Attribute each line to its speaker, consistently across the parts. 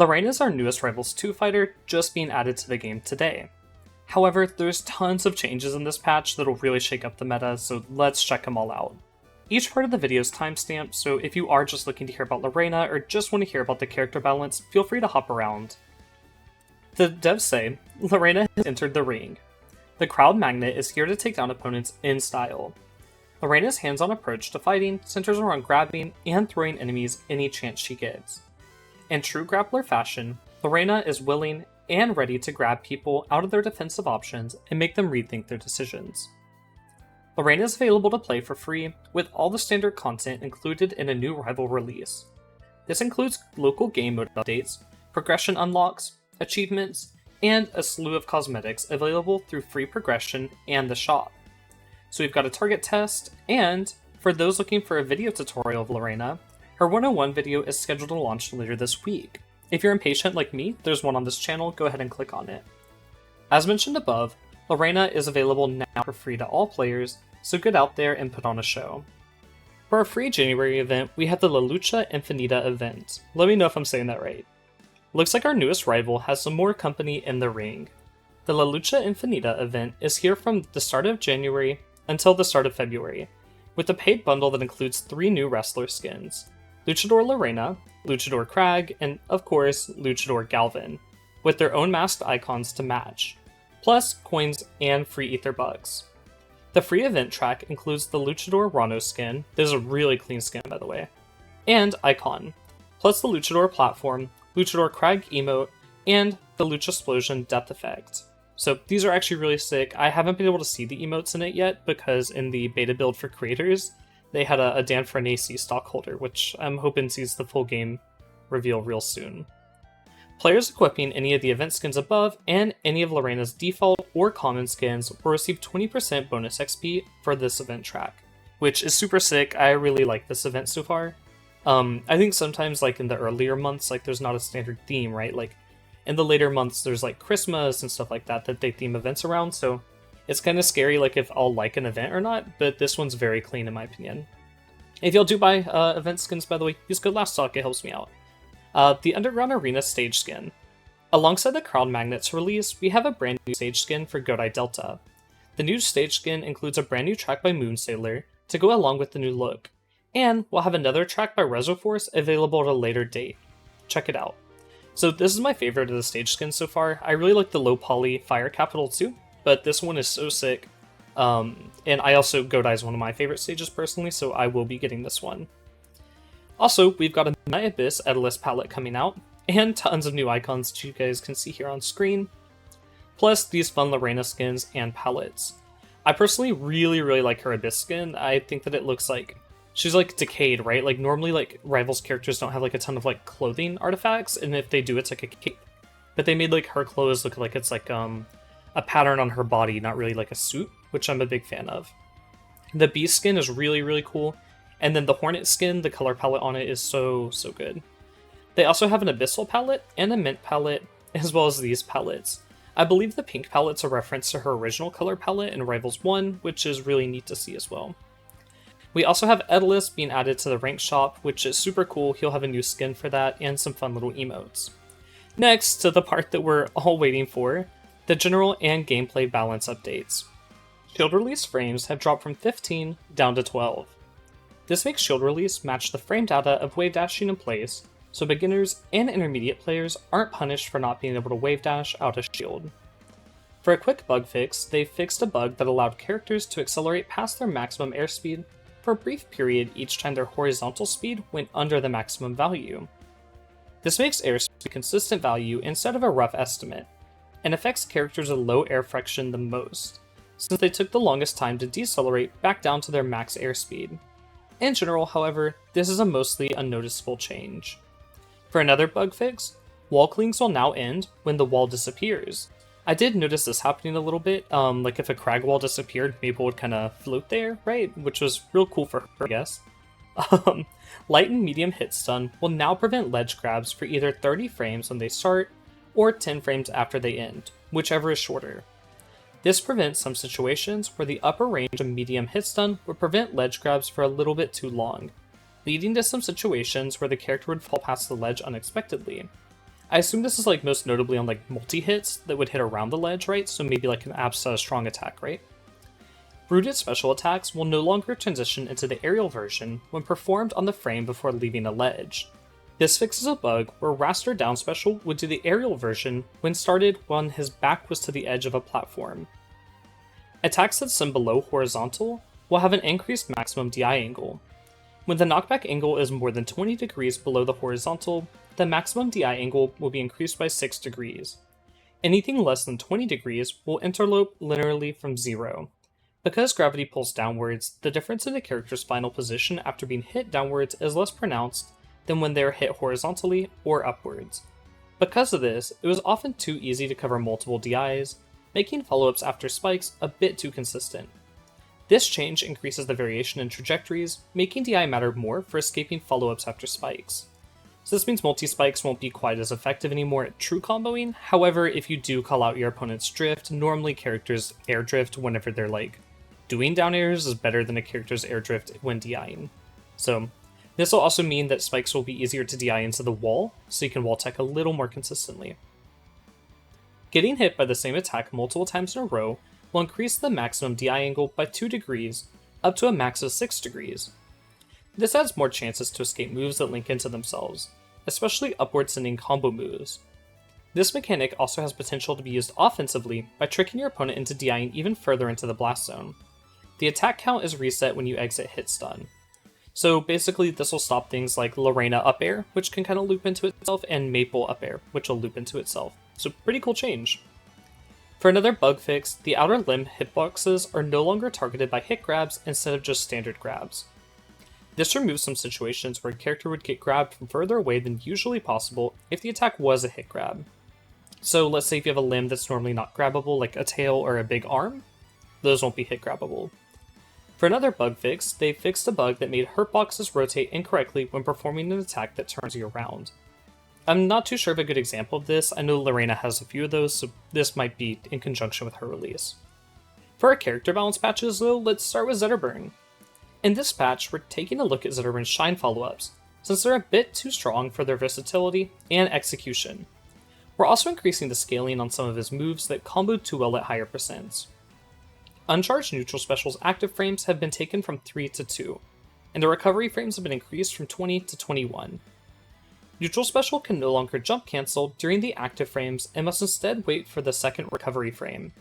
Speaker 1: Reina is our newest Rivals 2 fighter, just being added to the game today. However, there's tons of changes in this patch that'll really shake up the meta, so let's check them all out. Each part of the video is timestamped, so if you are just looking to hear about Reina or just want to hear about the character balance, feel free to hop around. The devs say, Reina has entered the ring. The crowd magnet is here to take down opponents in style. Reina's hands-on approach to fighting centers around grabbing and throwing enemies any chance she gets. In true grappler fashion, Reina is willing and ready to grab people out of their defensive options and make them rethink their decisions. Reina is available to play for free, with all the standard content included in a new rival release. This includes local game mode updates, progression unlocks, achievements, and a slew of cosmetics available through free progression and the shop. So we've got a target test, and for those looking for a video tutorial of Reina, her 101 video is scheduled to launch later this week. If you're impatient like me, there's one on this channel, go ahead and click on it. As mentioned above, Reina is available now for free to all players, so get out there and put on a show. For our free January event, we have the La Lucha Infinita event. Let me know if I'm saying that right. Looks like our newest rival has some more company in the ring. The La Lucha Infinita event is here from the start of January until the start of February, with a paid bundle that includes 3 new wrestler skins: Luchador Reina, Luchador Kragg, and of course, Luchador Galvan, with their own masked icons to match, plus coins and free ether bucks. The free event track includes the Luchador Ranno skin, this is a really clean skin by the way, and icon, plus the Luchador platform, Luchador Kragg emote, and the Luchasplosion depth effect. So these are actually really sick. I haven't been able to see the emotes in it yet because in the beta build for creators, they had a Dan Farnese stockholder, which I'm hoping sees the full game reveal real soon. Players equipping any of the event skins above and any of Reina's default or common skins will receive 20% bonus XP for this event track, which is super sick. I really like this event so far. I think sometimes like in the earlier months, like there's not a standard theme, right? Like in the later months, there's like Christmas and stuff like that they theme events around, so it's kind of scary like if I'll like an event or not, but this one's very clean in my opinion. If y'all do buy event skins, by the way, use code LASTTALK, it helps me out. The Underground Arena stage skin. Alongside the Crown Magnets release, we have a brand new stage skin for Godai Delta. The new stage skin includes a brand new track by Moonsailor to go along with the new look, and we'll have another track by Resoforce available at a later date. Check it out. So this is my favorite of the stage skins so far. I really like the low poly Fire Capital too, but this one is so sick. And I also, Godai is one of my favorite stages personally, so I will be getting this one. Also, we've got a Midnight Abyss Etalus palette coming out, and tons of new icons that you guys can see here on screen, plus these fun Reina skins and palettes. I personally really like her Abyss skin. I think that it looks like she's like decayed, right? Like normally like Rivals characters don't have like a ton of like clothing artifacts, and if they do, it's like a cape. But they made like her clothes look like it's like a pattern on her body, not really like a suit, which I'm a big fan of. The Beast skin is really cool, and then the Hornet skin, the color palette on it is so good. They also have an Abyssal palette and a Mint palette, as well as these palettes. I believe the pink palette's a reference to her original color palette in Rivals 1, which is really neat to see as well. We also have Etalus being added to the rank shop, which is super cool. He'll have a new skin for that and some fun little emotes. Next, to the part that we're all waiting for, the general and gameplay balance updates. Shield release frames have dropped from 15 down to 12. This makes shield release match the frame data of wave dashing in place, so beginners and intermediate players aren't punished for not being able to wave dash out a shield. For a quick bug fix, they fixed a bug that allowed characters to accelerate past their maximum airspeed for a brief period each time their horizontal speed went under the maximum value. This makes airspeed a consistent value instead of a rough estimate, and affects characters with low air friction the most, since they took the longest time to decelerate back down to their max airspeed. In general, however, this is a mostly unnoticeable change. For another bug fix, wall clings will now end when the wall disappears. I did notice this happening a little bit, like if a Kragg wall disappeared, Maypul would kind of float there, right? Which was real cool for her, I guess. Light and medium hit stun will now prevent ledge grabs for either 30 frames when they start, or 10 frames after they end, whichever is shorter. This prevents some situations where the upper range of medium hit stun would prevent ledge grabs for a little bit too long, leading to some situations where the character would fall past the ledge unexpectedly. I assume this is like most notably on like multi-hits that would hit around the ledge, right? So maybe like an Absa strong attack, right? Rooted special attacks will no longer transition into the aerial version when performed on the frame before leaving a ledge. This fixes a bug where Wrastor down special would do the aerial version when started when his back was to the edge of a platform. Attacks that sim below horizontal will have an increased maximum DI angle. When the knockback angle is more than 20 degrees below the horizontal, the maximum DI angle will be increased by 6 degrees. Anything less than 20 degrees will interlope linearly from 0. Because gravity pulls downwards, the difference in the character's final position after being hit downwards is less pronounced than when they are hit horizontally or upwards. Because of this, it was often too easy to cover multiple DIs, making follow-ups after spikes a bit too consistent. This change increases the variation in trajectories, making DI matter more for escaping follow-ups after spikes. So this means multi-spikes won't be quite as effective anymore at true comboing. However, if you do call out your opponent's drift, normally characters air drift whenever they're like doing down airs is better than a character's air drift when DIing. So this will also mean that spikes will be easier to DI into the wall, so you can wall tech a little more consistently. Getting hit by the same attack multiple times in a row will increase the maximum DI angle by 2 degrees, up to a max of 6 degrees. This adds more chances to escape moves that link into themselves, especially upward sending combo moves. This mechanic also has potential to be used offensively by tricking your opponent into DIing even further into the blast zone. The attack count is reset when you exit hit stun. So basically this will stop things like Reina up air, which can kind of loop into itself, and Maypul up air, which will loop into itself. So pretty cool change. For another bug fix, the outer limb hitboxes are no longer targeted by hit grabs instead of just standard grabs. This removes some situations where a character would get grabbed from further away than usually possible if the attack was a hit grab. So let's say if you have a limb that's normally not grabbable, like a tail or a big arm, those won't be hit grabbable. For another bug fix, they fixed a bug that made hurt boxes rotate incorrectly when performing an attack that turns you around. I'm not too sure of a good example of this. I know Reina has a few of those, so this might be in conjunction with her release. For our character balance patches though, let's start with Zetterburn. In this patch, we're taking a look at Zetterburn's shine follow-ups, since they're a bit too strong for their versatility and execution. We're also increasing the scaling on some of his moves that comboed too well at higher percents. Uncharged neutral specials active frames have been taken from 3 to 2, and the recovery frames have been increased from 20 to 21. Neutral special can no longer jump cancel during the active frames and must instead wait for the second recovery frame.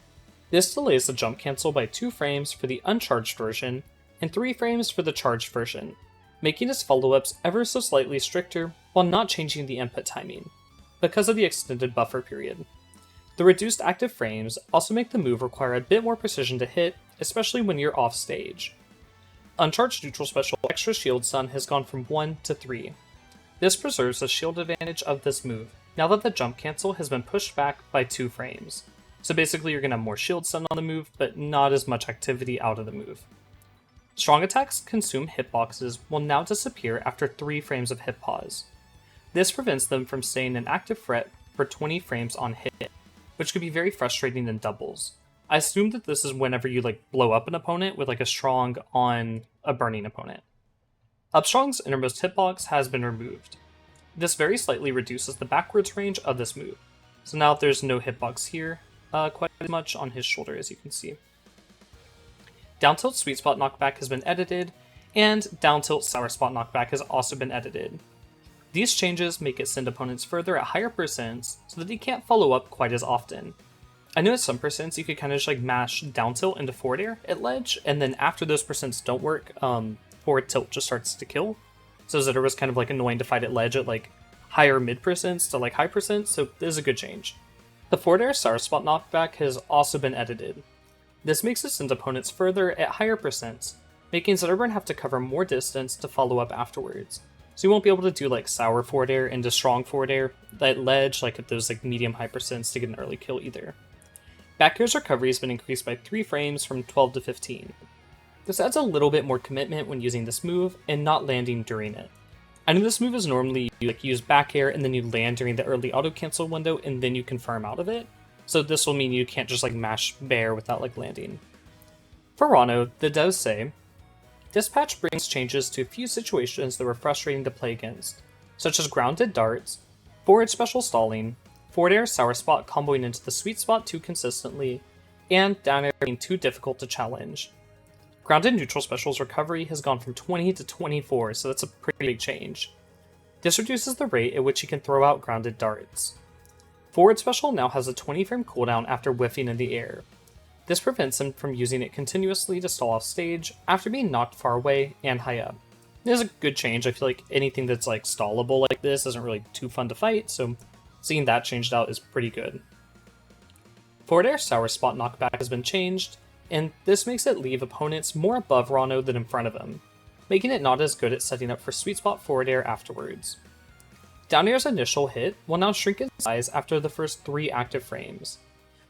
Speaker 1: This delays the jump cancel by 2 frames for the uncharged version and 3 frames for the charged version, making its follow-ups ever so slightly stricter while not changing the input timing, because of the extended buffer period. The reduced active frames also make the move require a bit more precision to hit, especially when you're off stage. Uncharged neutral special extra shield stun has gone from 1 to 3. This preserves the shield advantage of this move, now that the jump cancel has been pushed back by 2 frames. So basically you're going to have more shield stun on the move, but not as much activity out of the move. Strong attacks consume hitboxes will now disappear after 3 frames of hit pause. This prevents them from staying in active threat for 20 frames on hit, which could be very frustrating in doubles. I assume that this is whenever you like blow up an opponent with like a strong on a burning opponent. Upstrong's innermost hitbox has been removed. This very slightly reduces the backwards range of this move. So now there's no hitbox here, quite as much on his shoulder as you can see. Down tilt sweet spot knockback has been edited, and down tilt sour spot knockback has also been edited. These changes make it send opponents further at higher percents so that they can't follow up quite as often. I know at some percents you could kind of just like mash down tilt into forward air at ledge, and then after those percents don't work, forward tilt just starts to kill. So Zitter was kind of like annoying to fight at ledge at like higher mid percents to like high percents, so this is a good change. The forward air sour spot knockback has also been edited. This makes it send opponents further at higher percents, making Zetterburn have to cover more distance to follow up afterwards. So you won't be able to do like sour forward air into strong forward air at ledge like at those like medium high percents to get an early kill either. Back air's recovery has been increased by 3 frames from 12 to 15. This adds a little bit more commitment when using this move and not landing during it. I know this move is normally you like use back air and then you land during the early auto cancel window and then you confirm out of it. So this will mean you can't just like mash bear without like landing. For Ranno, the devs say, this patch brings changes to a few situations that were frustrating to play against, such as grounded darts, Forward special stalling, forward air sour spot comboing into the sweet spot too consistently, and down air being too difficult to challenge. Grounded neutral specials recovery has gone from 20 to 24, so that's a pretty big change. This reduces the rate at which he can throw out grounded darts. Forward special now has a 20 frame cooldown after whiffing in the air. This prevents him from using it continuously to stall off stage after being knocked far away and high up. This is a good change. I feel like anything that's like stallable like this isn't really too fun to fight, so seeing that changed out is pretty good. Forward air sour spot knockback has been changed, and this makes it leave opponents more above Ranno than in front of him, making it not as good at setting up for sweet spot forward air afterwards. Down air's initial hit will now shrink in size after the first 3 active frames.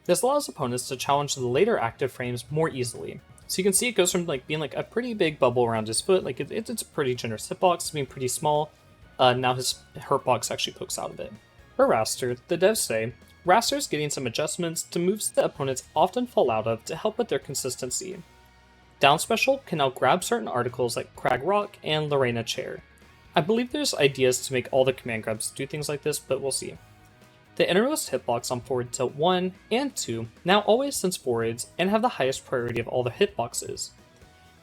Speaker 1: This allows opponents to challenge the later active frames more easily. So you can see it goes from being a pretty big bubble around his foot, it's a pretty generous hitbox, to being pretty small. Now his hurtbox actually pokes out a bit. For Wrastor, the devs say, Wrastor's getting some adjustments to moves that opponents often fall out of to help with their consistency. Down special can now grab certain articles like Kragg Rock and Reina Chair. I believe there's ideas to make all the command grabs do things like this, but we'll see. The innermost hitbox on forward tilt 1 and 2 now always sense forwards and have the highest priority of all the hitboxes.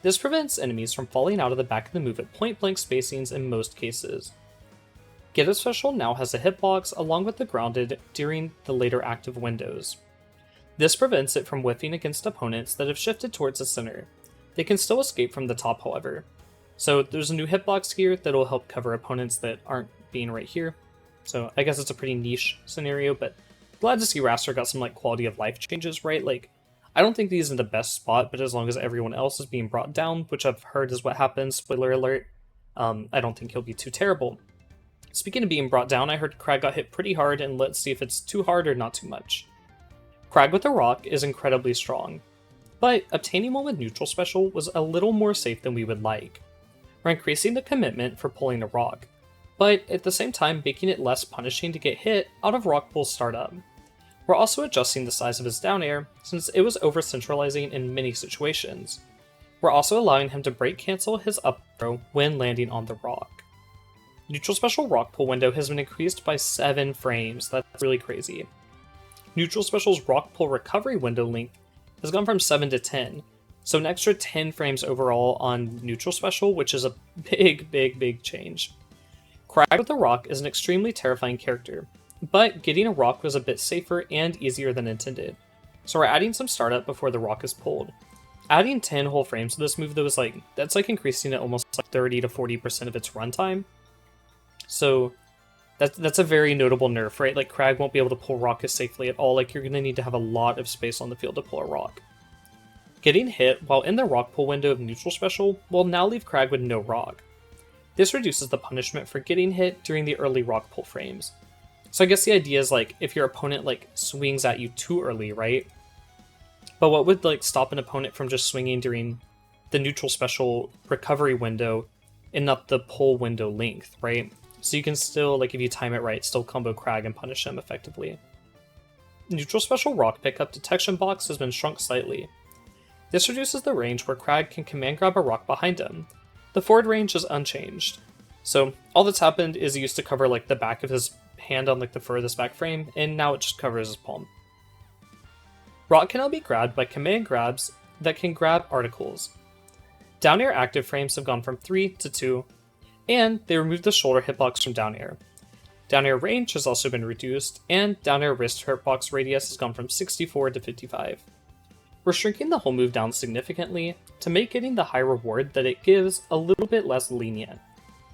Speaker 1: This prevents enemies from falling out of the back of the move at point blank spacings in most cases. Get Up special now has a hitbox along with the grounded during the later active windows. This prevents it from whiffing against opponents that have shifted towards the center. They can still escape from the top, however. So there's a new hitbox here that will help cover opponents that aren't being right here. So I guess it's a pretty niche scenario, but glad to see Wrastor got some quality of life changes, right? I don't think he's in the best spot, but as long as everyone else is being brought down, which I've heard is what happens, spoiler alert, I don't think he'll be too terrible. Speaking of being brought down, I heard Kragg got hit pretty hard, and let's see if it's too hard or not too much. Kragg with a rock is incredibly strong, but obtaining one with neutral special was a little more safe than we would like. We're increasing the commitment for pulling a rock, but at the same time making it less punishing to get hit out of rock pull startup. We're also adjusting the size of his down air since it was over-centralizing in many situations. We're also allowing him to break cancel his up throw when landing on the rock. Neutral special rock pull window has been increased by 7 frames, that's really crazy. Neutral special's rock pull recovery window length has gone from 7 to 10, so an extra 10 frames overall on neutral special, which is a big change. Kragg with the rock is an extremely terrifying character, but getting a rock was a bit safer and easier than intended, so we're adding some startup before the rock is pulled. Adding 10 whole frames to this move though is that's increasing it almost 30 to 40% of its runtime. So that's a very notable nerf, right? Kragg won't be able to pull rock as safely at all, you're gonna need to have a lot of space on the field to pull a rock. Getting hit while in the rock pull window of neutral special will now leave Kragg with no rock. This reduces the punishment for getting hit during the early rock pull frames. So I guess the idea is if your opponent swings at you too early, right? But what would stop an opponent from just swinging during the neutral special recovery window and not the pull window length, right? So you can still, if you time it right, still combo Kragg and punish him effectively. Neutral special rock pickup detection box has been shrunk slightly. This reduces the range where Kragg can command grab a rock behind him. The forward range is unchanged. So all that's happened is he used to cover the back of his hand on the furthest back frame, and now it just covers his palm. Rock can now be grabbed by command grabs that can grab articles. Down air active frames have gone from 3 to 2, and they removed the shoulder hitbox from down air. Down air range has also been reduced, and down air wrist hurtbox radius has gone from 64 to 55. We're shrinking the whole move down significantly to make getting the high reward that it gives a little bit less lenient.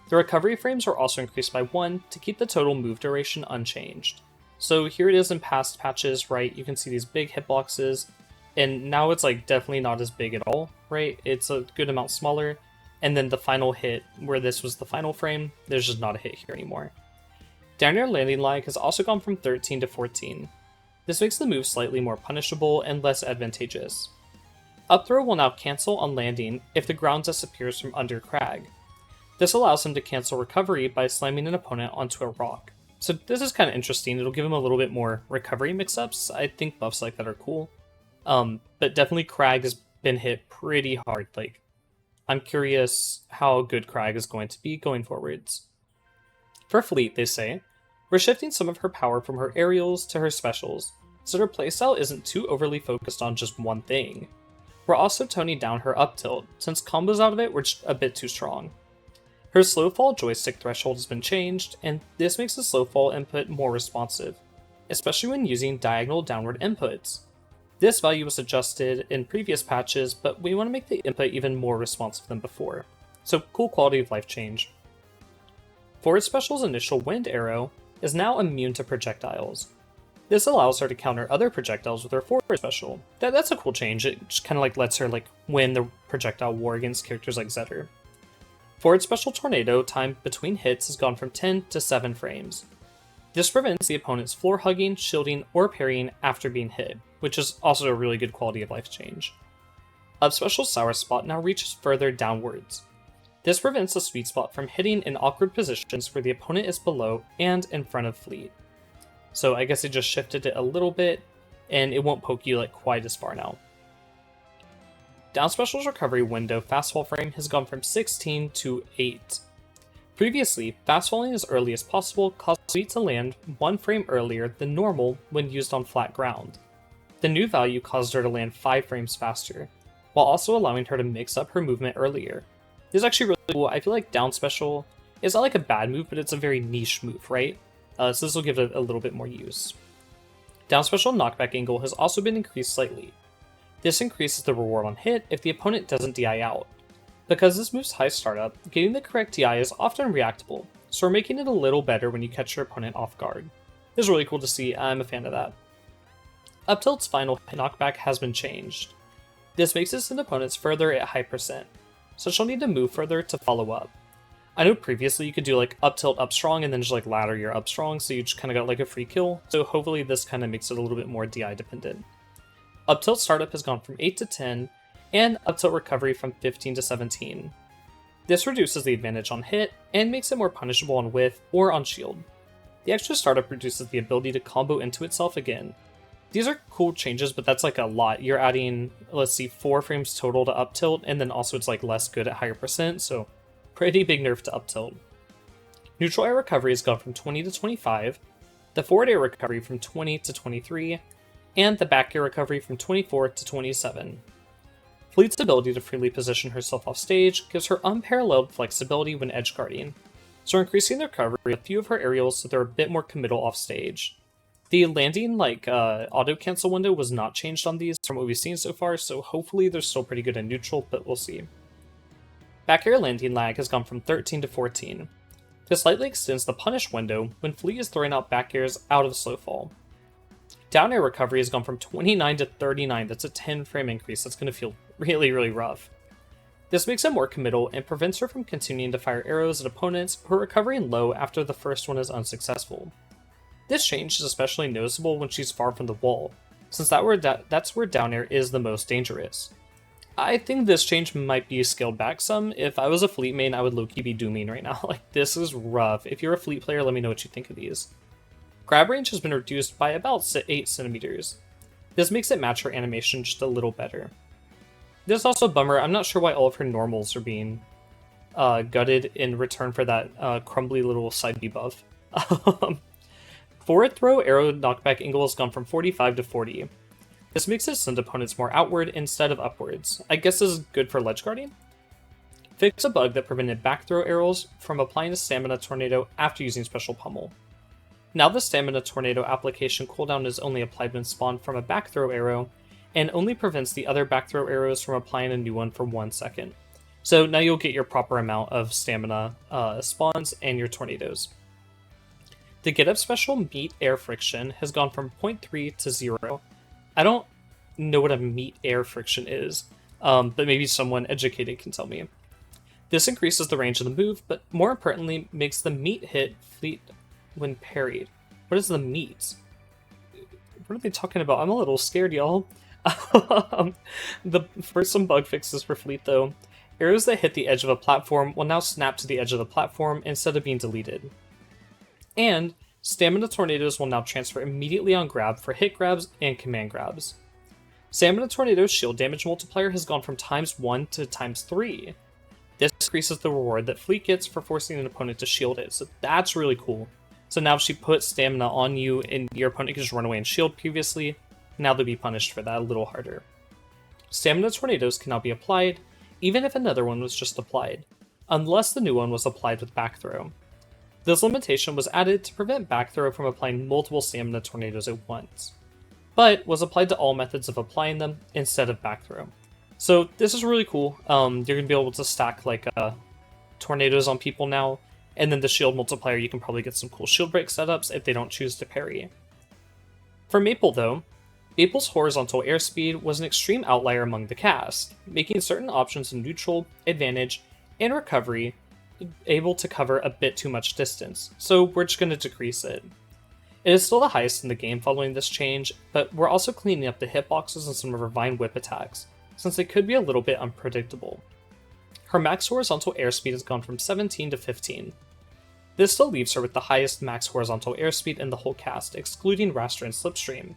Speaker 1: The recovery frames are also increased by 1 to keep the total move duration unchanged. So here it is in past patches, right? You can see these big hitboxes, and now it's definitely not as big at all, right? It's a good amount smaller, and then the final hit, where this was the final frame, there's just not a hit here anymore. Down air landing lag has also gone from 13 to 14. This makes the move slightly more punishable and less advantageous. Up throw will now cancel on landing if the ground disappears from under Kragg. This allows him to cancel recovery by slamming an opponent onto a rock. So this is kind of interesting, it'll give him a little bit more recovery mix-ups. I think buffs like that are cool. But definitely Kragg has been hit pretty hard. I'm curious how good Kragg is going to be going forwards. For fleet, they say, We're shifting some of her power from her aerials to her specials, so her playstyle isn't too overly focused on just one thing. We're also toning down her up tilt, since combos out of it were just a bit too strong. Her slow fall joystick threshold has been changed, and this makes the slow fall input more responsive, especially when using diagonal downward inputs. This value was adjusted in previous patches, but we want to make the input even more responsive than before. So cool quality of life change. Forward Special's initial wind arrow is now immune to projectiles. This allows her to counter other projectiles with her forward special. That's a cool change. It just kind of like lets her win the projectile war against characters like Zetter. Forward Special Tornado time between hits has gone from 10 to 7 frames. This prevents the opponent's floor hugging, shielding, or parrying after being hit, which is also a really good quality of life change. Up Special's Sour Spot now reaches further downwards. This prevents the sweet spot from hitting in awkward positions where the opponent is below and in front of Fleet. So I guess it just shifted it a little bit, and it won't poke you quite as far now. Down Special's recovery window fastfall frame has gone from 16 to 8. Previously, fastfalling as early as possible caused Fleet to land 1 frame earlier than normal when used on flat ground. The new value caused her to land 5 frames faster, while also allowing her to mix up her movement earlier. This is actually really cool. I feel like Down Special is not a bad move, but it's a very niche move, right? So this will give it a little bit more use. Down Special knockback angle has also been increased slightly. This increases the reward on hit if the opponent doesn't DI out. Because this move's high startup, getting the correct DI is often reactable, so we're making it a little better when you catch your opponent off guard. This is really cool to see, I'm a fan of that. Up tilt's final knockback has been changed. This makes it send opponents further at high percent, so she'll need to move further to follow up. I know previously you could do up tilt up strong and then just ladder your up strong, so you just kind of got a free kill, so hopefully this kind of makes it a little bit more DI dependent. Up tilt startup has gone from 8 to 10, and up tilt recovery from 15 to 17. This reduces the advantage on hit, and makes it more punishable on whiff or on shield. The extra startup reduces the ability to combo into itself again. These are cool changes, but that's a lot. You're adding, 4 frames total to up tilt, and then also it's less good at higher percent, so pretty big nerf to up tilt. Neutral air recovery has gone from 20 to 25, the forward air recovery from 20 to 23, and the back air recovery from 24 to 27. Fleet's ability to freely position herself off stage gives her unparalleled flexibility when edge guarding, so we're increasing the recovery with a few of her aerials so they're a bit more committal off stage. The landing auto cancel window was not changed on these from what we've seen so far, so hopefully they're still pretty good in neutral, but we'll see. Back air landing lag has gone from 13 to 14. This slightly extends the punish window when Fleet is throwing out back airs out of slow fall. Down air recovery has gone from 29 to 39, that's a 10 frame increase, that's going to feel really, really rough. This makes it more committal and prevents her from continuing to fire arrows at opponents who are recovering low after the first one is unsuccessful. This change is especially noticeable when she's far from the wall, since that's where down air is the most dangerous. I think this change might be scaled back some. If I was a Fleet main, I would low-key be dooming right now. This is rough. If you're a Fleet player, let me know what you think of these. Grab range has been reduced by about 8 centimeters. This makes it match her animation just a little better. This is also a bummer. I'm not sure why all of her normals are being gutted in return for that crumbly little side debuff. Forward throw arrow knockback angle has gone from 45 to 40. This makes it send opponents more outward instead of upwards. I guess this is good for ledge guarding. Fix a bug that prevented back throw arrows from applying a stamina tornado after using special pummel. Now the stamina tornado application cooldown is only applied when spawned from a back throw arrow, and only prevents the other back throw arrows from applying a new one for 1 second. So now you'll get your proper amount of stamina spawns and your tornadoes. The get up special meet air friction has gone from 0.3 to 0. I don't know what a meet air friction is, but maybe someone educated can tell me. This increases the range of the move, but more importantly makes the meet hit Fleet when parried. What is the meet? What are they talking about? I'm a little scared, y'all. For some bug fixes for Fleet though, arrows that hit the edge of a platform will now snap to the edge of the platform instead of being deleted. And stamina tornadoes will now transfer immediately on grab for hit grabs and command grabs. Stamina tornado's shield damage multiplier has gone from ×1 to ×3. This increases the reward that Fleet gets for forcing an opponent to shield it, so that's really cool. So now if she puts stamina on you and your opponent can just run away and shield previously, now they'll be punished for that a little harder. Stamina tornadoes can now be applied, even if another one was just applied, unless the new one was applied with back throw. This limitation was added to prevent back throw from applying multiple stamina tornadoes at once, but was applied to all methods of applying them instead of back throw. So this is really cool. You're going to be able to stack like tornadoes on people now, and then the shield multiplier, you can probably get some cool shield break setups if they don't choose to parry. For Maypul though, Maypul's horizontal airspeed was an extreme outlier among the cast, making certain options in neutral, advantage, and recovery able to cover a bit too much distance, so we're just going to decrease it. It is still the highest in the game following this change, but we're also cleaning up the hitboxes and some of her Vine Whip attacks, since they could be a little bit unpredictable. Her max horizontal airspeed has gone from 17 to 15. This still leaves her with the highest max horizontal airspeed in the whole cast, excluding Wrastor and Slipstream,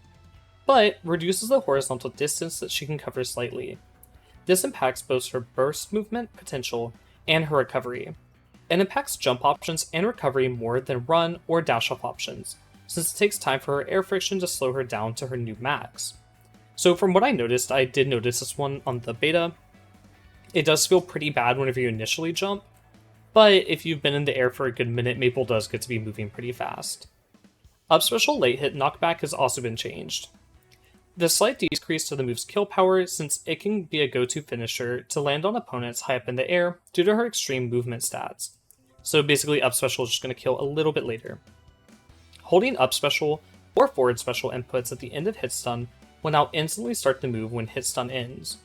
Speaker 1: but reduces the horizontal distance that she can cover slightly. This impacts both her burst movement potential and her recovery, and impacts jump options and recovery more than run or dash off options, since it takes time for her air friction to slow her down to her new max. So from what I noticed, I did notice this one on the beta, it does feel pretty bad whenever you initially jump, but if you've been in the air for a good minute, Maypul does get to be moving pretty fast. Up special late hit knockback has also been changed. The slight decrease to the move's kill power, since it can be a go-to finisher to land on opponents high up in the air due to her extreme movement stats. So basically up special is just going to kill a little bit later. Holding up special or forward special inputs at the end of hit stun will now instantly start the move when hit stun ends.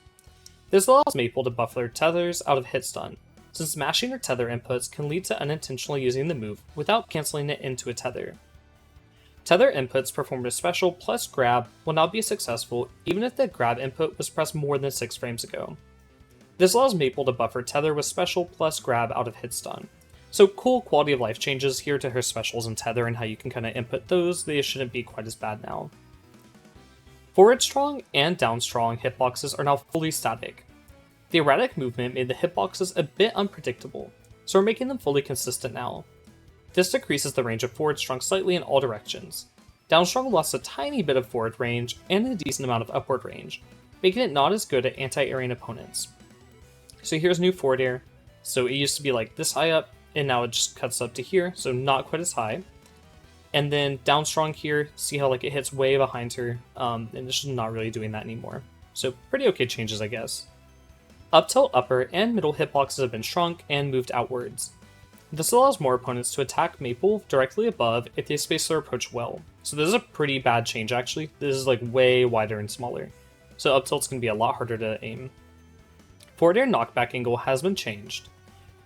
Speaker 1: This allows Maypul to buff her tethers out of hit stun, since mashing her tether inputs can lead to unintentionally using the move without cancelling it into a tether. Tether inputs performed as special plus grab will now be successful even if the grab input was pressed more than 6 frames ago. This allows Maypul to buff her tether with special plus grab out of hit stun. So cool quality of life changes here to her specials and tether and how you can kind of input those. They shouldn't be quite as bad now. Forward strong and down strong hitboxes are now fully static. The erratic movement made the hitboxes a bit unpredictable, so we're making them fully consistent now. This decreases the range of forward strong slightly in all directions. Down strong lost a tiny bit of forward range and a decent amount of upward range, making it not as good at anti-airing opponents. So here's new forward air. So it used to be like this high up, and now it just cuts up to here, so not quite as high. And then down strong here, see how like it hits way behind her, and it's just not really doing that anymore. So pretty okay changes, I guess. Up tilt upper and middle hitboxes have been shrunk and moved outwards. This allows more opponents to attack Maypul directly above if they space their approach well. So this is a pretty bad change actually. This is like way wider and smaller. So up tilt's going to be a lot harder to aim. Forward air knockback angle has been changed.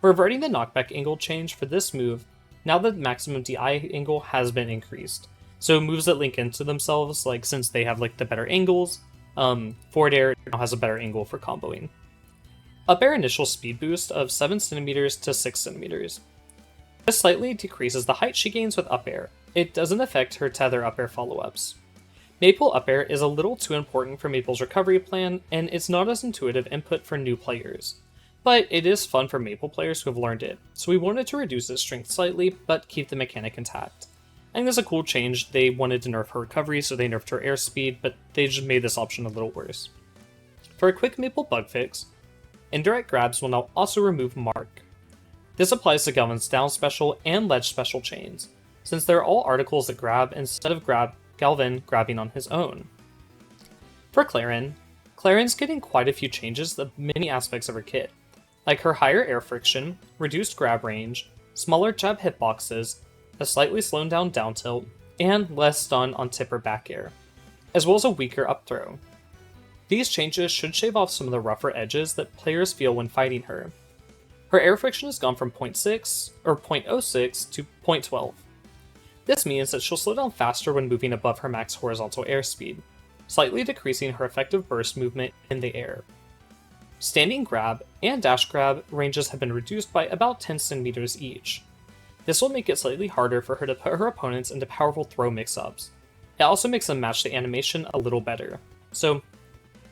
Speaker 1: Reverting the knockback angle change for this move, now the maximum DI angle has been increased. So moves that link into themselves, like since they have like the better angles, forward air now has a better angle for comboing. Up air initial speed boost of 7 cm to 6 cm. This slightly decreases the height she gains with up air. It doesn't affect her tether up air follow-ups. Maypul up air is a little too important for Maypul's recovery plan, and it's not as intuitive input for new players. But it is fun for Maypul players who have learned it, so we wanted to reduce its strength slightly, but keep the mechanic intact. I think that's a cool change. They wanted to nerf her recovery, so they nerfed her airspeed, but they just made this option a little worse. For a quick Maypul bug fix, indirect grabs will now also remove Mark. This applies to Galvan's down special and ledge special chains, since they're all articles that grab instead of Galvan grabbing on his own. For Clairen, Clairen's getting quite a few changes to many aspects of her kit, like her higher air friction, reduced grab range, smaller jab hitboxes, a slightly slowed down tilt, and less stun on tip or back air, as well as a weaker up throw. These changes should shave off some of the rougher edges that players feel when fighting her. Her air friction has gone from 0.06 to 0.12. This means that she'll slow down faster when moving above her max horizontal airspeed, slightly decreasing her effective burst movement in the air. Standing grab and dash grab ranges have been reduced by about 10 cm each. This will make it slightly harder for her to put her opponents into powerful throw mix-ups. It also makes them match the animation a little better. So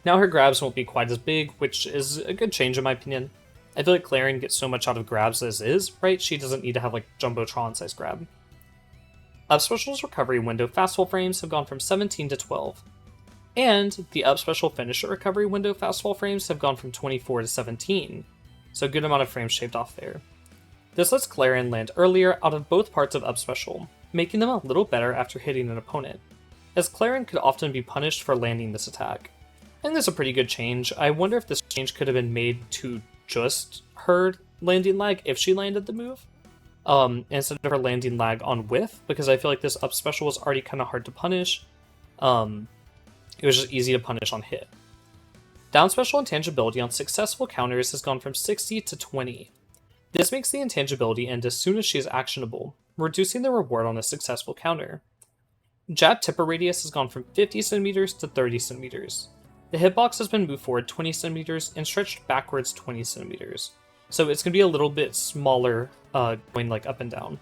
Speaker 1: now her grabs won't be quite as big, which is a good change in my opinion. I feel like Clairen gets so much out of grabs as is, right? She doesn't need to have like Jumbotron size grab. Up Special's recovery window fastfall frames have gone from 17 to 12, and the Up Special Finisher recovery window fastfall frames have gone from 24 to 17, so a good amount of frames shaved off there. This lets Clairen land earlier out of both parts of Up Special, making them a little better after hitting an opponent, as Clairen could often be punished for landing this attack. I think that's a pretty good change. I wonder if this change could have been made to just her landing lag if she landed the move, instead of her landing lag on whiff, because I feel like this Up Special was already kind of hard to punish. It was just easy to punish on hit. Down Special intangibility on successful counters has gone from 60 to 20. This makes the intangibility end as soon as she is actionable, reducing the reward on a successful counter. Jab tipper radius has gone from 50 cm to 30 cm. The hitbox has been moved forward 20 cm and stretched backwards 20 cm, so it's going to be a little bit smaller going like up and down.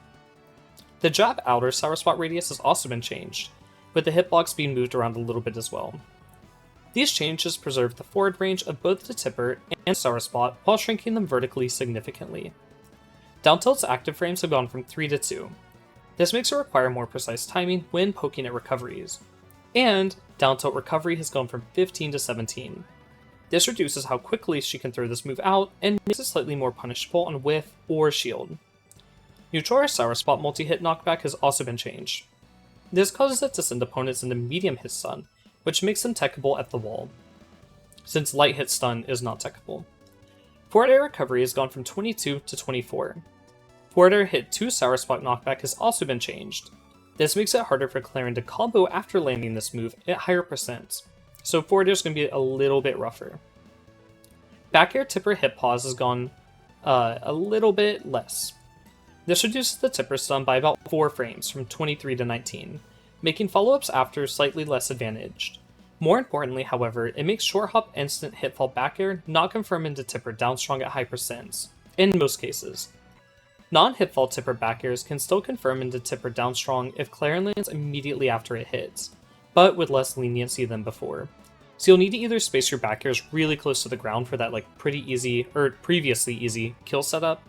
Speaker 1: The jab outer sour spot radius has also been changed, with the hitbox being moved around a little bit as well. These changes preserve the forward range of both the tipper and sour spot while shrinking them vertically significantly. Down tilt's active frames have gone from 3 to 2. This makes it require more precise timing when poking at recoveries. And down tilt recovery has gone from 15 to 17. This reduces how quickly she can throw this move out and makes it slightly more punishable on whiff or shield. Neutral or sour spot multi-hit knockback has also been changed. This causes it to send opponents into medium hit stun, which makes them techable at the wall, since light hit stun is not techable. Forward air recovery has gone from 22 to 24. Forward air hit 2 sour spot knockback has also been changed. This makes it harder for Clairen to combo after landing this move at higher percents, so forward air is going to be a little bit rougher. Back air tipper hit pause has gone a little bit less. This reduces the tipper stun by about 4 frames, from 23 to 19, making follow-ups after slightly less advantaged. More importantly, however, it makes short hop instant hitfall back air not confirm into tipper down strong at high percents, in most cases. Non-hitfall tipper back airs can still confirm into tipper down strong if Clairen lands immediately after it hits, but with less leniency than before. So you'll need to either space your back airs really close to the ground for that pretty easy, or previously easy, kill setup,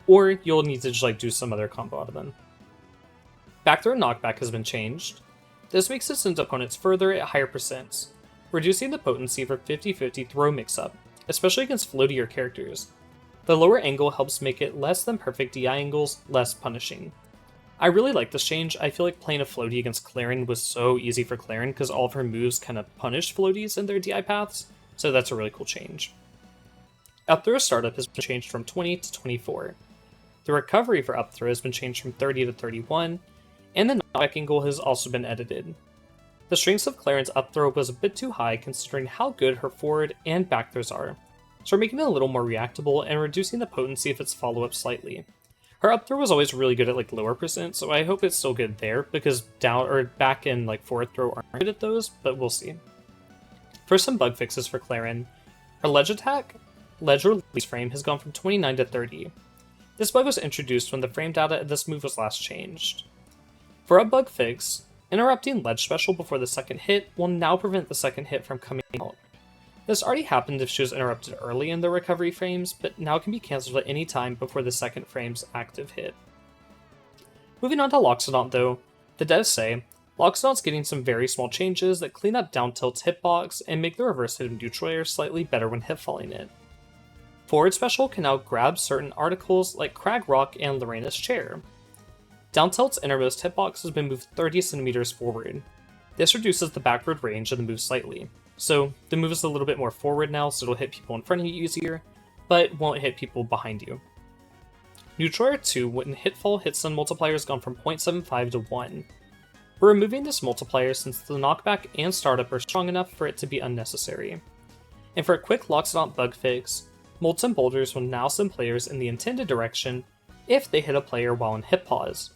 Speaker 1: or you'll need to just do some other combo out of them. Back throw knockback has been changed. This makes it send opponents further at higher percents, reducing the potency for 50-50 throw mix-up, especially against floatier characters. The lower angle helps make it less than perfect DI angles less punishing. I really like this change. I feel like playing a floaty against Clairen was so easy for Clairen because all of her moves kind of punished floaties in their DI paths, so that's a really cool change. Up throw startup has been changed from 20 to 24. The recovery for up throw has been changed from 30 to 31, and the knockback angle has also been edited. The strengths of Clairen's up throw was a bit too high considering how good her forward and back throws are, so we're making it a little more reactable and reducing the potency of its follow-up slightly. Her up throw was always really good at lower percent, so I hope it's still good there, because down or back and forward throw aren't good at those, but we'll see. For some bug fixes for Clairen, her ledge release frame has gone from 29 to 30. This bug was introduced when the frame data of this move was last changed. For a bug fix, interrupting ledge special before the second hit will now prevent the second hit from coming out. This already happened if she was interrupted early in the recovery frames, but now can be cancelled at any time before the second frame's active hit. Moving on to Loxodont though, the devs say, Loxodont's getting some very small changes that clean up down tilt's hitbox and make the reverse hit of neutral air slightly better when hitfalling it. Forward special can now grab certain articles like Kragg rock and Reina's chair. Down tilt's innermost hitbox has been moved 30 cm forward. This reduces the backward range of the move slightly, so the move is a little bit more forward now, so it'll hit people in front of you easier, but won't hit people behind you. Neutral air 2 when hitfall hit stun multiplier has gone from 0.75 to 1. We're removing this multiplier since the knockback and startup are strong enough for it to be unnecessary. And for a quick Loxodont bug fix, molten boulders will now send players in the intended direction if they hit a player while in hit pause.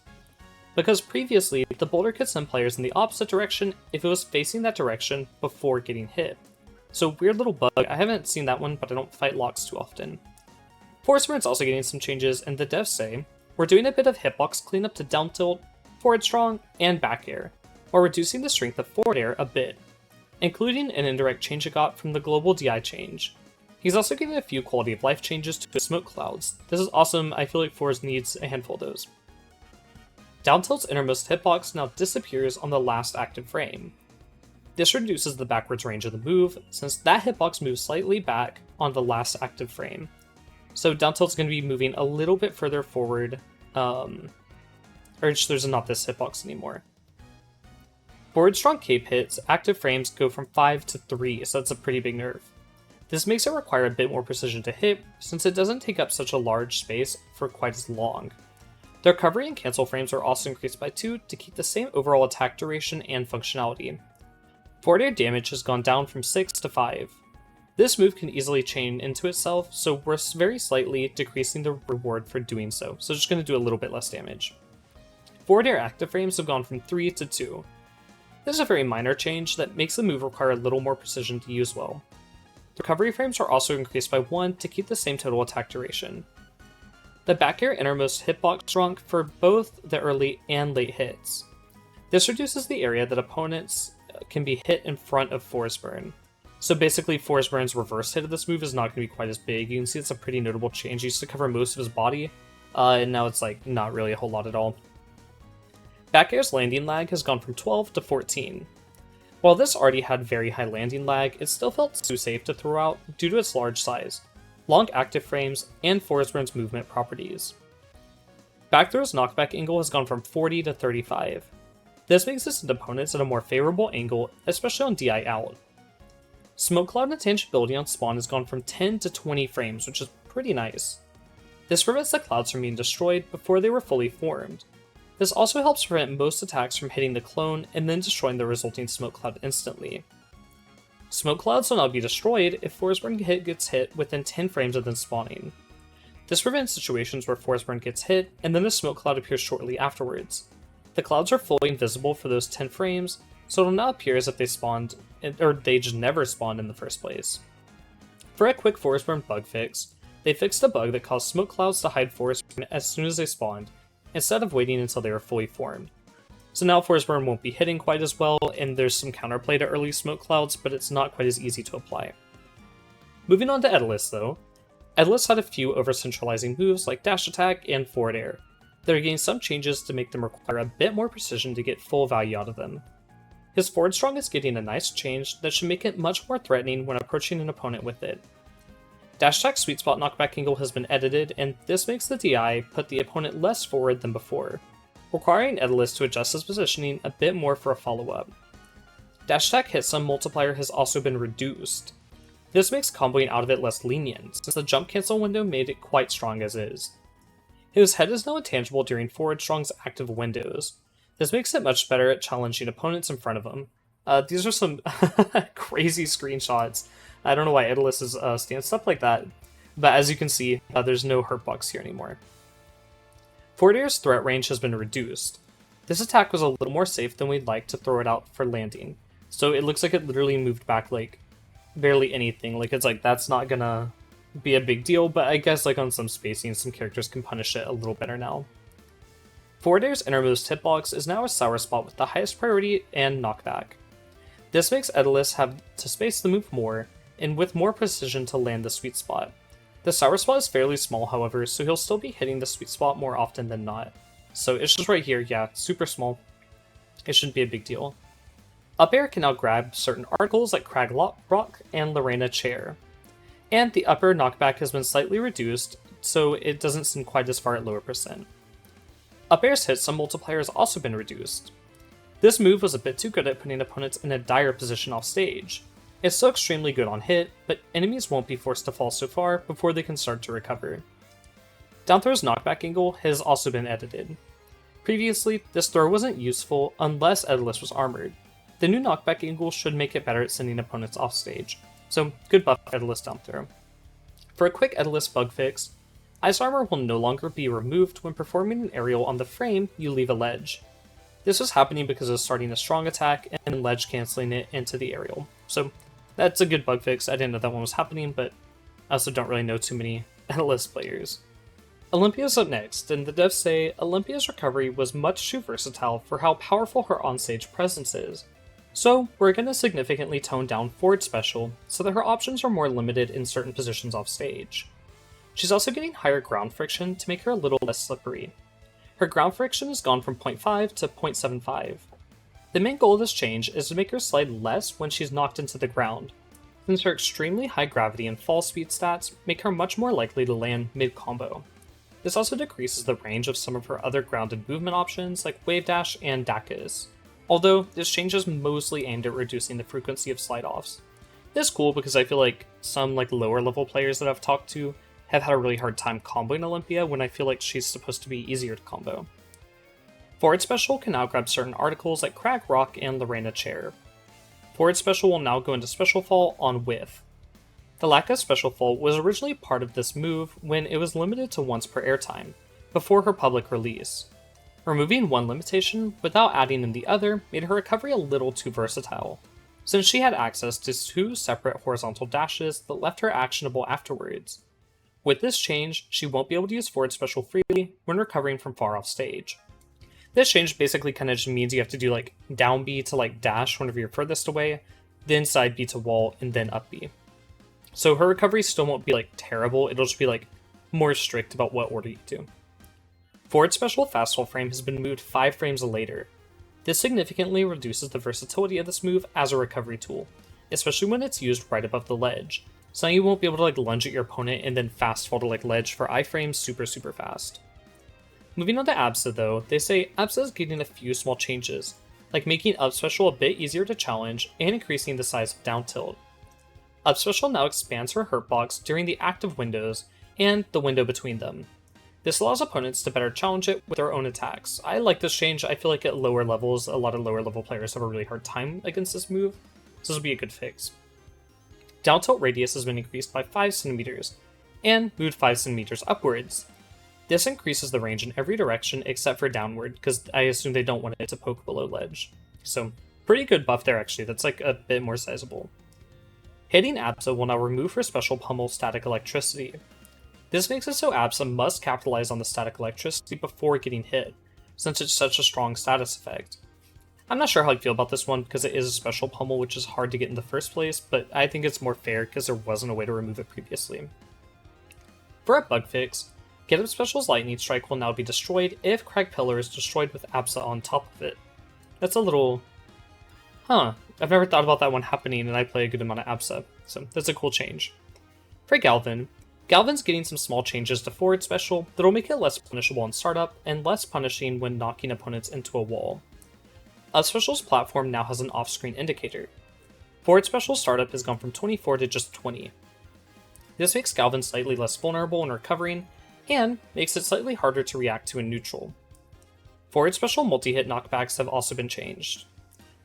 Speaker 1: Because previously, the boulder could send players in the opposite direction if it was facing that direction before getting hit. So weird little bug, I haven't seen that one, but I don't fight Lox too often. Forsburn's also getting some changes, and the devs say, we're doing a bit of hitbox cleanup to down tilt, forward strong, and back air, while reducing the strength of forward air a bit, including an indirect change it got from the global DI change. He's also given a few quality of life changes to his smoke clouds. This is awesome, I feel like Forz needs a handful of those. Down tilt's innermost hitbox now disappears on the last active frame. This reduces the backwards range of the move, since that hitbox moves slightly back on the last active frame. So down tilt's going to be moving a little bit further forward, there's not this hitbox anymore. Forward strong cape hits, active frames go from 5 to 3, so that's a pretty big nerf. This makes it require a bit more precision to hit, since it doesn't take up such a large space for quite as long. The recovery and cancel frames are also increased by 2 to keep the same overall attack duration and functionality. Forward air damage has gone down from 6 to 5. This move can easily chain into itself, so we're very slightly decreasing the reward for doing so just going to do a little bit less damage. Forward air active frames have gone from 3 to 2. This is a very minor change that makes the move require a little more precision to use well. Recovery frames are also increased by 1 to keep the same total attack duration. The back air innermost hitbox shrunk for both the early and late hits. This reduces the area that opponents can be hit in front of Forsburn. So basically Forsburn's reverse hit of this move is not going to be quite as big. You can see it's a pretty notable change. He used to cover most of his body, and now it's like not really a whole lot at all. Back air's landing lag has gone from 12 to 14. While this already had very high landing lag, it still felt too safe to throw out due to its large size, long active frames, and Forsburn's movement properties. Back throw's knockback angle has gone from 40 to 35. This makes this into opponents at a more favorable angle, especially on DI out. Smoke cloud intangibility on spawn has gone from 10 to 20 frames, which is pretty nice. This prevents the clouds from being destroyed before they were fully formed. This also helps prevent most attacks from hitting the clone and then destroying the resulting smoke cloud instantly. Smoke clouds will now be destroyed if Forsburn gets hit within 10 frames of them spawning. This prevents situations where Forsburn gets hit and then a smoke cloud appears shortly afterwards. The clouds are fully invisible for those 10 frames, so it'll now appear as if they spawned, or they just never spawned in the first place. For a quick Forsburn bug fix, they fixed a bug that caused smoke clouds to hide Forsburn as soon as they spawned, instead of waiting until they were fully formed. So now Forsburn won't be hitting quite as well, and there's some counterplay to early smoke clouds, but it's not quite as easy to apply. Moving on to Etalus though. Etalus had a few over-centralizing moves like dash attack and forward air. There are getting some changes to make them require a bit more precision to get full value out of them. His forward strong is getting a nice change that should make it much more threatening when approaching an opponent with it. Dash attack sweet spot knockback angle has been edited, and this makes the DI put the opponent less forward than before, requiring Etalus to adjust his positioning a bit more for a follow-up. Dash attack hit stun multiplier has also been reduced. This makes comboing out of it less lenient, since the jump cancel window made it quite strong as is. His head is now intangible during forward strong's active windows. This makes it much better at challenging opponents in front of him. These are some crazy screenshots. I don't know why Etalus is stance stuff like that, but as you can see, there's no hurt box here anymore. Forward air's threat range has been reduced. This attack was a little more safe than we'd like to throw it out for landing, so it looks like it literally moved back like barely anything. Like it's like that's not gonna be a big deal, but I guess like on some spacing, some characters can punish it a little better now. Forward air's innermost hitbox is now a sour spot with the highest priority and knockback. This makes Etalus have to space the move more, and with more precision to land the sweet spot. The sour spot is fairly small, however, so he'll still be hitting the sweet spot more often than not. So it's just right here, yeah, super small. It shouldn't be a big deal. Up air can now grab certain articles like Kragg rock and Reina chair. And the upper knockback has been slightly reduced, so it doesn't seem quite as far at lower percent. Up air's hit stun multiplier has also been reduced. This move was a bit too good at putting opponents in a dire position off stage. It's still extremely good on hit, but enemies won't be forced to fall so far before they can start to recover. Down throw's knockback angle has also been edited. Previously, this throw wasn't useful unless Etalus was armored. The new knockback angle should make it better at sending opponents off stage, so good buff Etalus down throw. For a quick Etalus bug fix, Ice Armor will no longer be removed when performing an aerial on the frame you leave a ledge. This was happening because of starting a strong attack and ledge cancelling it into the aerial, so that's a good bug fix. I didn't know that one was happening, but I also don't really know too many Etalus players. Olympia's up next, and the devs say Olympia's recovery was much too versatile for how powerful her onstage presence is. So we're going to significantly tone down forward special so that her options are more limited in certain positions off stage. She's also getting higher ground friction to make her a little less slippery. Her ground friction has gone from 0.5 to 0.75. The main goal of this change is to make her slide less when she's knocked into the ground, since her extremely high gravity and fall speed stats make her much more likely to land mid-combo. This also decreases the range of some of her other grounded movement options like Wave Dash and Dakas, although this change is mostly aimed at reducing the frequency of slide-offs. This is cool because I feel like some lower level players that I've talked to have had a really hard time comboing Olympia when I feel like she's supposed to be easier to combo. Forward Special can now grab certain articles like Kragg Rock and the Reina Chair. Forward Special will now go into Special Fall on Whiff. The lack of Special Fall was originally part of this move when it was limited to once per airtime, before her public release. Removing one limitation without adding in the other made her recovery a little too versatile, since she had access to two separate horizontal dashes that left her actionable afterwards. With this change, she won't be able to use Forward Special freely when recovering from far off stage. This change basically kind of just means you have to do down B to dash whenever you're furthest away, then side B to wall, and then up B. So her recovery still won't be terrible, it'll just be more strict about what order you do. Forward Special Fast Fall frame has been moved 5 frames later. This significantly reduces the versatility of this move as a recovery tool, especially when it's used right above the ledge, so now you won't be able to lunge at your opponent and then fast fall to ledge for iframes super fast. Moving on to Absa though, they say Absa is getting a few small changes, like making up special a bit easier to challenge and increasing the size of down tilt. Up special now expands her hurt box during the active windows and the window between them. This allows opponents to better challenge it with their own attacks. I like this change. I feel like at lower levels, a lot of lower level players have a really hard time against this move, so this will be a good fix. Down tilt radius has been increased by 5 centimeters and moved 5 centimeters upwards. This increases the range in every direction except for downward, because I assume they don't want it to poke below ledge. So, pretty good buff there actually, that's a bit more sizable. Hitting Absa will now remove her special pummel static electricity. This makes it so Absa must capitalize on the static electricity before getting hit, since it's such a strong status effect. I'm not sure how I feel about this one because it is a special pummel which is hard to get in the first place, but I think it's more fair because there wasn't a way to remove it previously. For a bug fix, Get Up Special's Lightning Strike will now be destroyed if Kragg Pillar is destroyed with Absa on top of it. That's a little... I've never thought about that one happening and I play a good amount of Absa, so that's a cool change. For Galvan, Galvan's getting some small changes to Forward Special that'll make it less punishable in startup and less punishing when knocking opponents into a wall. Up Special's platform now has an off-screen indicator. Forward Special startup has gone from 24 to just 20. This makes Galvan slightly less vulnerable when recovering, and makes it slightly harder to react to in neutral. Forward Special multi-hit knockbacks have also been changed.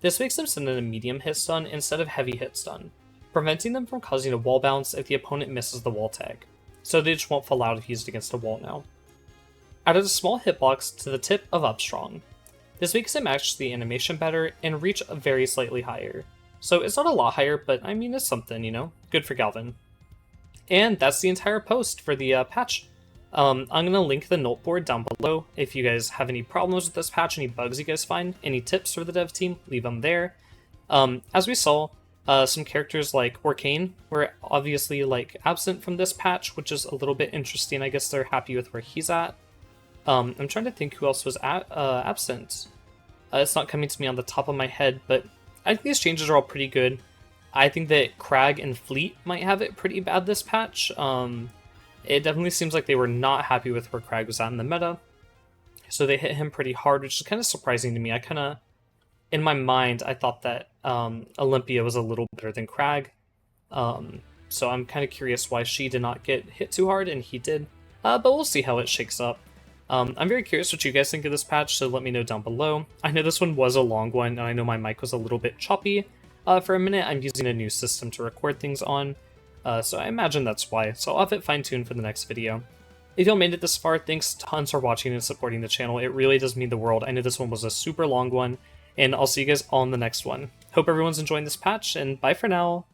Speaker 1: This makes them send in a medium hit stun instead of heavy hit stun, preventing them from causing a wall bounce if the opponent misses the wall tag, so they just won't fall out if used against a wall now. Added a small hitbox to the tip of Up Strong. This makes it match the animation better and reach very slightly higher. So it's not a lot higher, but I mean it's something, you know? Good for Galvan. And that's the entire post for the patch. I'm going to link the note board down below. If you guys have any problems with this patch, any bugs you guys find, any tips for the dev team, leave them there. As we saw, some characters like Orcane were obviously absent from this patch, which is a little bit interesting. I guess they're happy with where he's at. I'm trying to think who else was absent. It's not coming to me on the top of my head, but I think these changes are all pretty good. I think that Kragg and Fleet might have it pretty bad this patch. It definitely seems like they were not happy with where Kragg was at in the meta, so they hit him pretty hard, which is kind of surprising to me. In my mind, I thought that Olympia was a little better than Kragg, so I'm kind of curious why she did not get hit too hard and he did, but we'll see how it shakes up. I'm very curious what you guys think of this patch, so let me know down below. I know this one was a long one, and I know my mic was a little bit choppy for a minute. I'm using a new system to record things on, so I imagine that's why, so I'll have it fine-tuned for the next video. If y'all made it this far, thanks tons for watching and supporting the channel. It really does mean the world. I know this one was a super long one, and I'll see you guys all in the next one. Hope everyone's enjoying this patch, and bye for now!